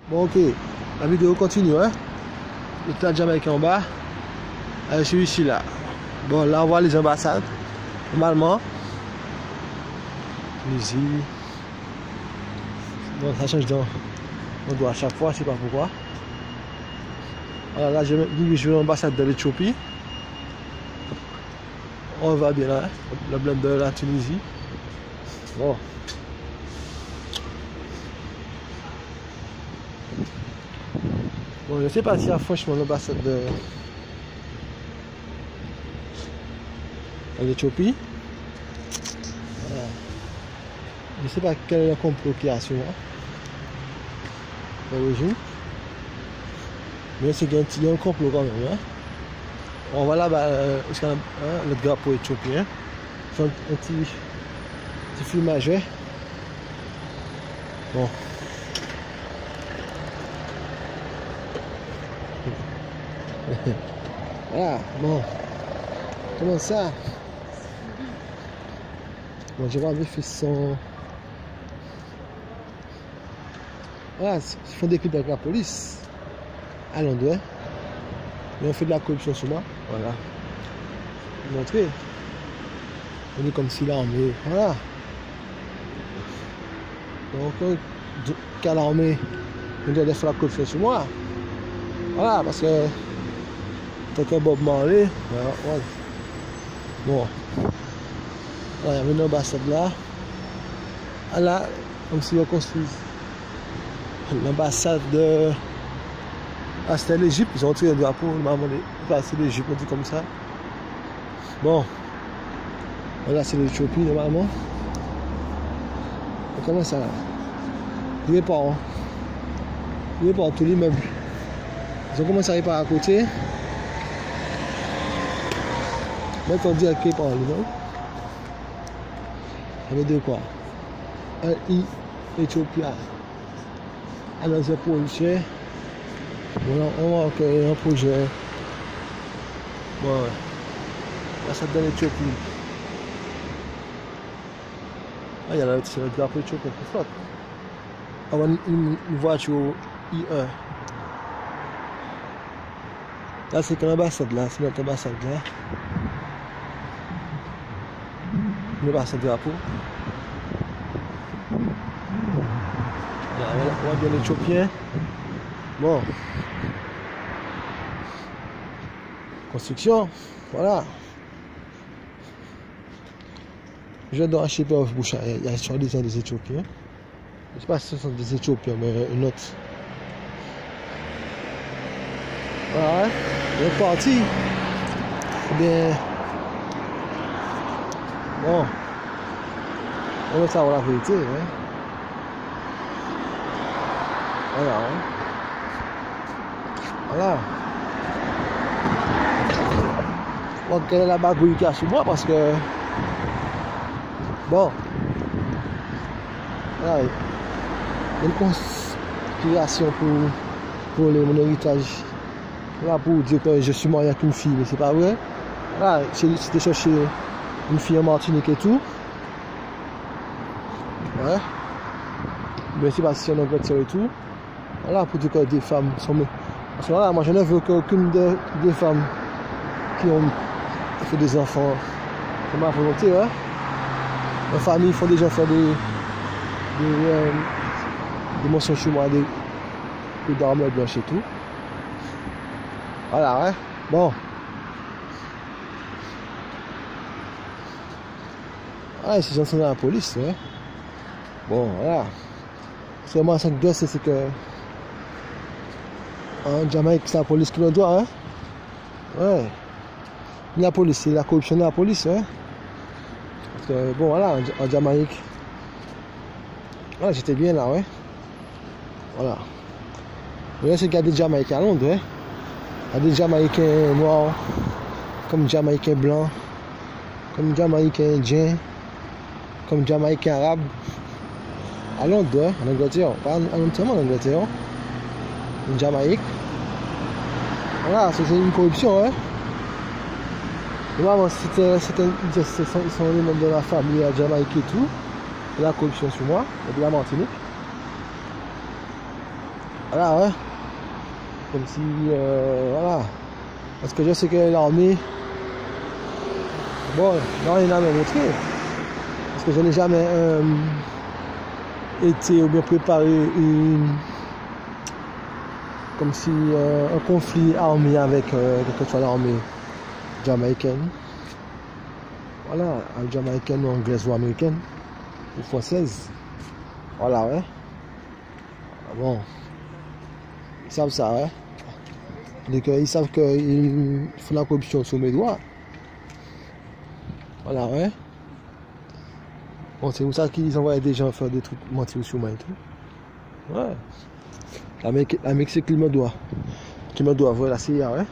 Bon, ok, la vidéo continue, hein. Le stade jamaïcain en bas. Je suis ici, là. Bon, là, on voit les ambassades. Normalement. Tunisie. Bon, ça change d'endroit à chaque fois, je sais pas pourquoi. Alors là, je vais l'ambassade de l'Éthiopie. On va bien là, hein? Le blend de la Tunisie. Bon. Bon, je ne sais pas s'il y a franchement l'ambassade de l'Éthiopie. Voilà. Je ne sais pas quel est le complot qu'il y a sur moi. L'origine. Mais c'est qu'il y a un complot quand même. Hein? On va là-bas, le drapeau éthiopien. C'est un petit filmage. Bon. Voilà, bon. Comment ça? Bon, je vais vérifier son. Voilà, ils font des clips avec la police. À Londres. Mais on fait de la corruption sur moi. Voilà. Montrer. On est comme si l'armée. Voilà. Donc, qu'à l'armée, on doit faire la corruption sur moi. Voilà, parce que. Tant que Bob Marley. Voilà. Bon. Voilà, il y a une ambassade là. Ah là, comme si on construit l'ambassade de. Ah, c'était l'Égypte, ils ont tiré le drapeau, c'est l'Égypte, on dit comme ça. Bon. Voilà, c'est l'Éthiopie, normalement. Et comment ça là? Il répare, hein. Il répare tous les meubles. Ils ont commencé à réparer à côté. Maintenant, on dit qu'il répare les meubles. Ça veut dire quoi? Éthiopie. Alors, c'est pour le chien. Bon, on va créer un projet. Bon, là, ça donne l'Éthiopie. Ah, il y a le drapeau éthiopien qui flotte. On va une voiture I1. Là, c'est une ambassade là, c'est notre ambassade là. Une ambassade drapeau. Là, on voit bien l'Éthiopien. Bon. Construction, voilà. Je dois acheter par Boucha. Il y a soi-disant des Éthiopiens. Je ne sais pas si ce sont des Éthiopiens, mais une autre. Voilà, il est parti. Eh bien. Bon. On va savoir la vérité. Hein. Voilà. Hein. Voilà. Bon, quelle est la bagouille qu'il y a sur moi parce que. Bon. Voilà. Une conspiration pour mon héritage. Voilà, pour dire que je suis marié avec une fille, mais c'est pas vrai. Voilà, c'était chercher une fille en Martinique et tout. Ouais. Mais c'est pas si on a voiture et tout. Voilà, pour dire que des femmes sont. Parce que voilà, moi je ne veux qu'aucune des femmes qui ont fait des enfants c'est ma volonté, hein. Ma famille font déjà faire des mentions chez moi, des d'armes blanches et tout. Voilà, hein. Bon. Ah, ces gens sont dans la police, ouais. Bon, voilà. Parce que moi, ce que je sais, c'est que en Jamaïque, c'est la police qui le doit, hein. Ouais. La police, c'est la corruption de la police, hein. Parce que, bon, voilà, en Jamaïque. Voilà, j'étais bien là, ouais. Voilà. Là, c'est qu'il y a des Jamaïcains à Londres, hein. Il y a des Jamaïcains noirs, comme Jamaïcains blancs, comme Jamaïcains indiens, comme Jamaïcains arabes. À Londres, hein, en Angleterre, pas entièrement en Angleterre, en Jamaïque. Voilà, c'est une corruption, hein. Moi, ils sont les membres de la famille à Jamaïque et tout. Et la corruption sur moi, et de la Martinique. Voilà, ouais. Comme si, voilà. Parce que je sais que l'armée, bon, non, il n'a jamais montré. Parce que je n'ai jamais été ou bien préparé comme si un conflit armé avec quelque chose l'armée jamaïcaine. Voilà, jamaïcaine ou anglaise ou américaine ou française. Voilà, ouais. Bon. Ils savent ça, ouais. Ils savent qu'ils font la corruption sous mes doigts. Voilà, ouais. Bon, c'est pour ça qu'ils envoient des gens faire des trucs mentir sur moi et tout. Ouais. L'Amérique, c'est qu'il me doit. Qui me doit, voilà, c'est ouais.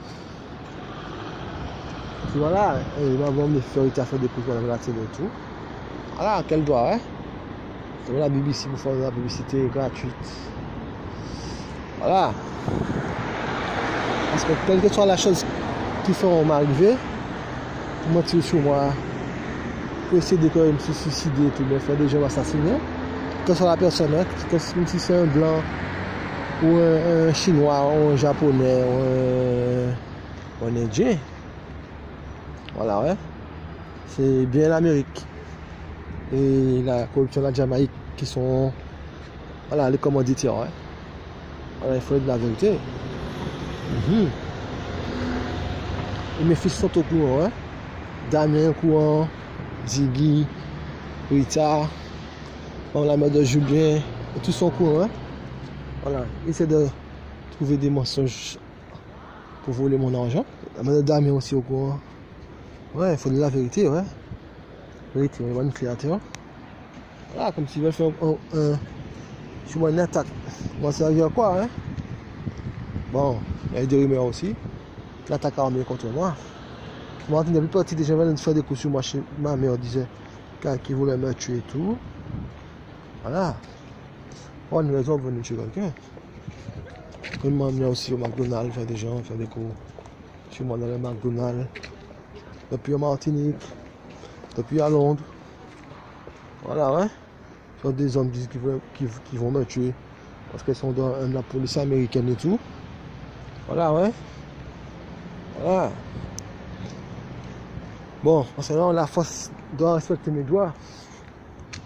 Puis voilà, ils vont me faire des coups pour la télé et tout. Voilà, qu'elle doit, ouais. C'est la BBC pour faire la publicité gratuite. Voilà. Parce que quelle que soit la chose qui feront m'arriver, pour mentir sur moi, pour essayer de me suicider, tout bien, faire des gens assassinés, que ce soit la personne, hein, comme si c'est un blanc, ou un chinois, ou un japonais, ou un indien. Voilà, ouais. C'est bien l'Amérique et la corruption de la Jamaïque qui sont, voilà, les commanditaires, ouais. Voilà, il faut de la vérité. Et mes fils sont au courant, hein. Damien au courant, Ziggy, Rita, la mère de Julien, et tous sont au courant, hein. Voilà, essaie de trouver des mensonges pour voler mon argent. La mère de Damien aussi au courant. Ouais, il faut de la vérité, ouais. Vérité, on va nous créateur. Voilà, comme s'ils veulent faire sur moi une attaque. Moi, ça veut dire quoi, hein? Bon, il y a des rumeurs aussi. L'attaque armée contre moi. Moi, il y a plus partie des gens veulent faire des coups sur moi chez ma mère, disait qu'ils voulaient me tuer et tout. Voilà. Oh, une raison pour venir tuer quelqu'un. Je m'emmener aussi au McDonald's, faire des gens, faire des coups sur moi dans le McDonald's. Depuis à Martinique, depuis à Londres. Voilà, ouais. Il y a des hommes qui vont me tuer parce qu'ils sont dans la police américaine et tout. Voilà, ouais. Voilà. Bon, concernant la force doit respecter mes droits.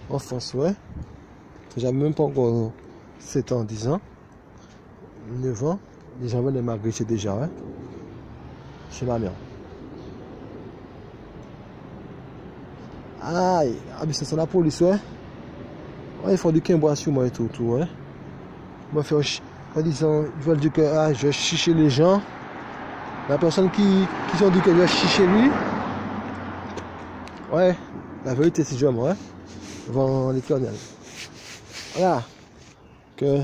En France, ouais. J'avais même pas encore 7 ans, 10 ans, 9 ans. Les gens venaient m'agresser déjà, ouais. Chez ma mère. Aïe, ah mais c'est la police, ouais. Ouais, ils font du quimbois sur moi et tout, ouais. Moi, en disant, ils veulent dire que je vais chicher les gens. La personne qui ont dit que je vais chicher lui. Ouais, la vérité c'est jamais, ouais. Devant l'Éternel. Voilà. Que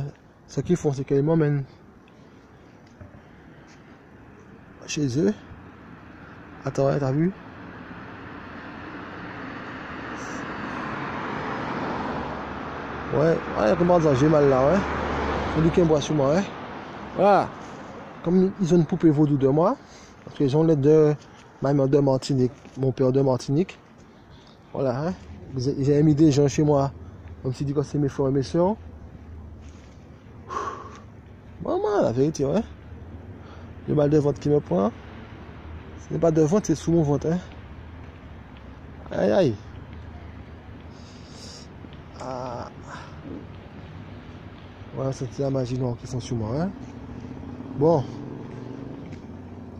ce qu'ils font, c'est qu'ils m'emmènent chez eux. Attends, ouais, t'as vu? Ouais, comment ça, j'ai mal là, ouais. Ils ont du quimbois sur moi, ouais. Voilà. Comme ils ont une poupée vaudou de moi, parce qu'ils ont les deux, ma mère de Martinique, mon père de Martinique. Voilà, hein. Ils ont mis des gens chez moi, comme si c'est mes frères et mes soeurs. Maman, la vérité, ouais. Le mal de ventre qui me prend. Ce n'est pas de ventre, c'est sous mon ventre, hein. Aïe, aïe. Ah. Voilà, c'est la magie noire qui sont sur moi, hein. Bon.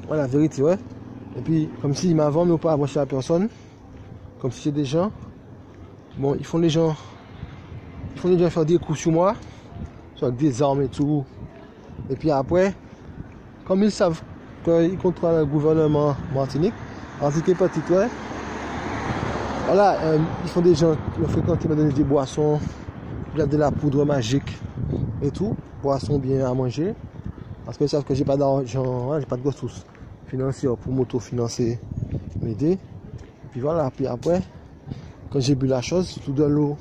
Voilà, la vérité, ouais. Et puis, comme s'ils m'avaient mais pas approché la personne. Comme si c'est des gens. Bon, ils font les gens faire des coups sur moi. Avec des armes et tout. Et puis après, comme ils savent qu'ils contrôlent le gouvernement Martinique, Martinique est petit, ouais. Voilà, ils font des gens qui me fréquentent, me donnent des boissons, de la poudre magique et tout. Boissons bien à manger. Parce qu'ils savent que j'ai pas d'argent, hein, j'ai pas de ressources financières pour m'auto-financer, m'aider. Et puis voilà, puis après, quand j'ai bu la chose, tout de l'eau,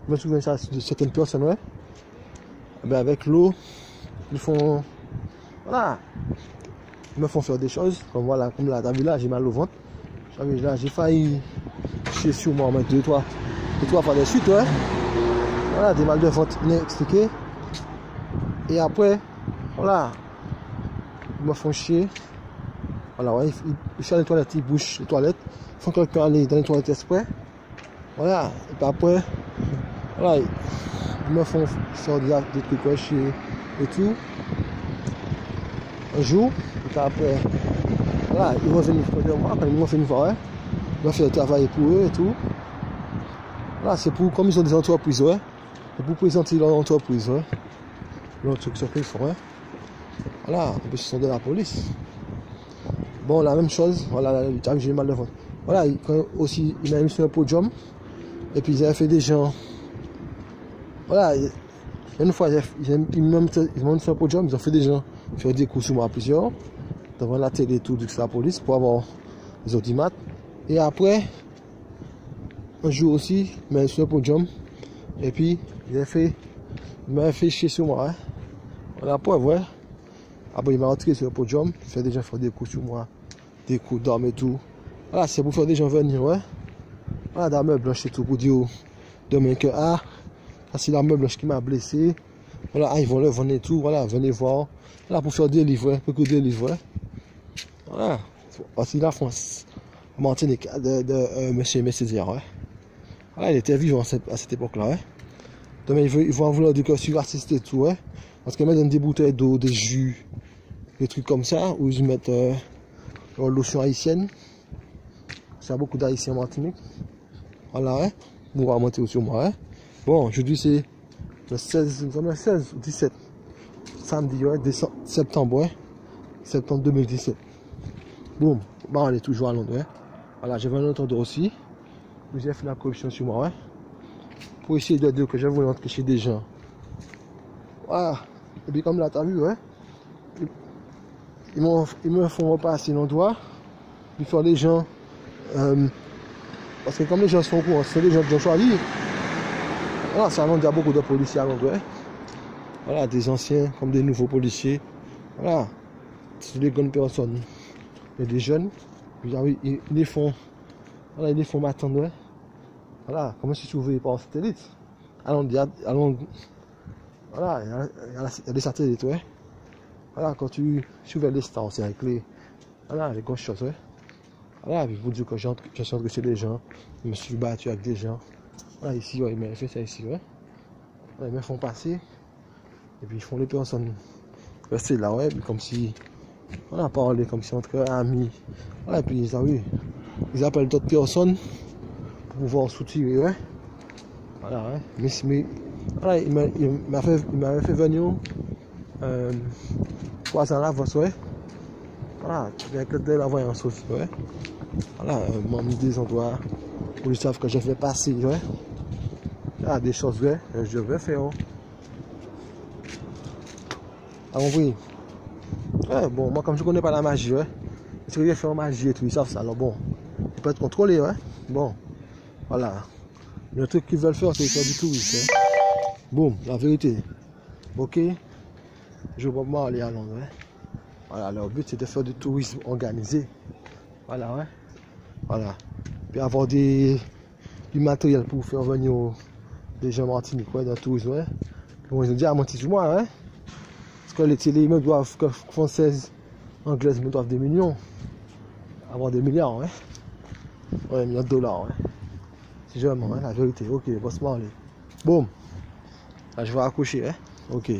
je me souviens de certaines personnes, ouais. Et bien avec l'eau, ils font, voilà, ils me font faire des choses, comme voilà, comme là, t'as vu là, j'ai mal au ventre. Là, j'ai failli chier sur moi, mais deux, trois fois de suite, ouais. Voilà, des mal de ventre inexpliqués. Et après, voilà, ils me font chier. Voilà, ouais, ils font les toilettes, ils bouchent les toilettes. Ils font quelqu'un aller dans les toilettes exprès. Voilà, et puis après, voilà, ils me font faire des trucs ouais, chier et tout. Un jour, et puis après, voilà, ils vont venir près moi, quand ils vont venir voir, hein, ils vont faire travailler pour eux et tout. Voilà, c'est pour, comme ils ont des entreprises, ouais, c'est pour présenter leur entreprise, ouais. Leur truc sur qu'ils font, ouais. Voilà, en plus ils sont de la police. Bon, la même chose, voilà, j'ai mal de ventre. Voilà, aussi, ils m'ont mis sur un podium. Et puis ils avaient fait des gens. Voilà, une fois, ils m'ont mis sur un podium, ils ont fait des gens faire des coups sur moi à plusieurs. Devant la télé et tout, de la police, pour avoir les audimates. Et après, un jour aussi, ils m'ont mis sur un podium. Et puis, ils m'avaient fait chier sur moi. Hein. Voilà, pour ouais. Après, il m'a rentré sur le podium, fait des gens faire des coups sur moi, des coups d'armes et tout. Voilà, c'est pour faire des gens venir, ouais. Voilà, la meule blanche et tout, pour dire demain que, ah, c'est la meule blanche qui m'a blessé. Voilà, ah, ils vont le vendre et tout, voilà, venez voir. Voilà, pour faire des livres, ouais, pour que des livres, ouais. Voilà, voici la France. Martinique, de monsieur Messier, ouais. Voilà, il était vivant à cette époque-là, ouais. Demain, ils vont vouloir dire que je suis artiste et tout, ouais. Parce qu'ils mettent des bouteilles d'eau, des jus, des trucs comme ça, où ils mettent leur lotion haïtienne. Il y a beaucoup d'haïtiens en Martinique. Voilà, hein. On va monter sur moi, hein. Bon, aujourd'hui c'est le 16 ou 17. Samedi, ouais, septembre, ouais. Septembre 2017. Boum, bah, on est toujours à Londres, hein. Voilà, j'avais un autre aussi. J'ai fait la corruption sur moi, ouais. Pour essayer de dire que je voulais entrer chez des gens. Voilà. Et puis comme là, t'as vu, ouais. Ils me font repasser l'endroit. Ils font les gens. Parce que comme les gens sont au courant, c'est les gens qui ont choisi. Voilà, ça il y a beaucoup de policiers à Londres, ouais. Voilà, des anciens comme des nouveaux policiers. Voilà. C'est des bonnes personnes. Il y a des jeunes. Ils les font. Voilà, ils les font m'attendre, ouais. Voilà, comme si tu ouvrais par satellite. Allons, voilà, il y a des satellites, ouais. Voilà, quand tu ouvres les stars, c'est avec les. Voilà, les grosses choses, ouais. Voilà, puis vous dire que j'ai entré chez des gens, je me suis battu avec des gens. Voilà, ici, ouais, ils m'ont fait ça ici, ouais. Voilà, ils me font passer. Et puis ils font les personnes rester là, ouais, comme si. Voilà, parler comme si entre amis. Voilà, et puis ils appellent d'autres personnes pour pouvoir soutirer, ouais. Voilà, ouais. Mais voilà, il m'avait fait venir 3 ans à l'avance, ouais. Voilà, avec de la voyance aussi, ouais. Voilà, m'a mis des endroits où ils savent que je vais passer, ouais. Là, des choses, ouais, je vais faire. Hein. Ah, oui. Ouais, bon, moi, comme je connais pas la magie, ouais. Si je fais en magie et tout, ils savent ça, alors bon. Ils peuvent être contrôlés, ouais. Bon, voilà. Le truc qu'ils veulent faire, c'est faire du tourisme, hein. Boum, la vérité. Ok, je vais pas aller à Londres, ouais. Voilà, leur but, c'est de faire du tourisme organisé. Voilà, ouais. Voilà. Puis avoir du matériel pour faire venir des gens martiniques, ouais, dans le tourisme, ouais. Bon, ils ont déjà menti sur moi, hein. Parce que les télé, ils me doivent, que françaises, anglaises, me doivent des millions. Avoir des milliards, ouais. Ouais, millions de dollars, ouais. C'est jamais, hein, la vérité. Ok, boss, aller. Boum. Là, je vais accoucher, hein. Ok.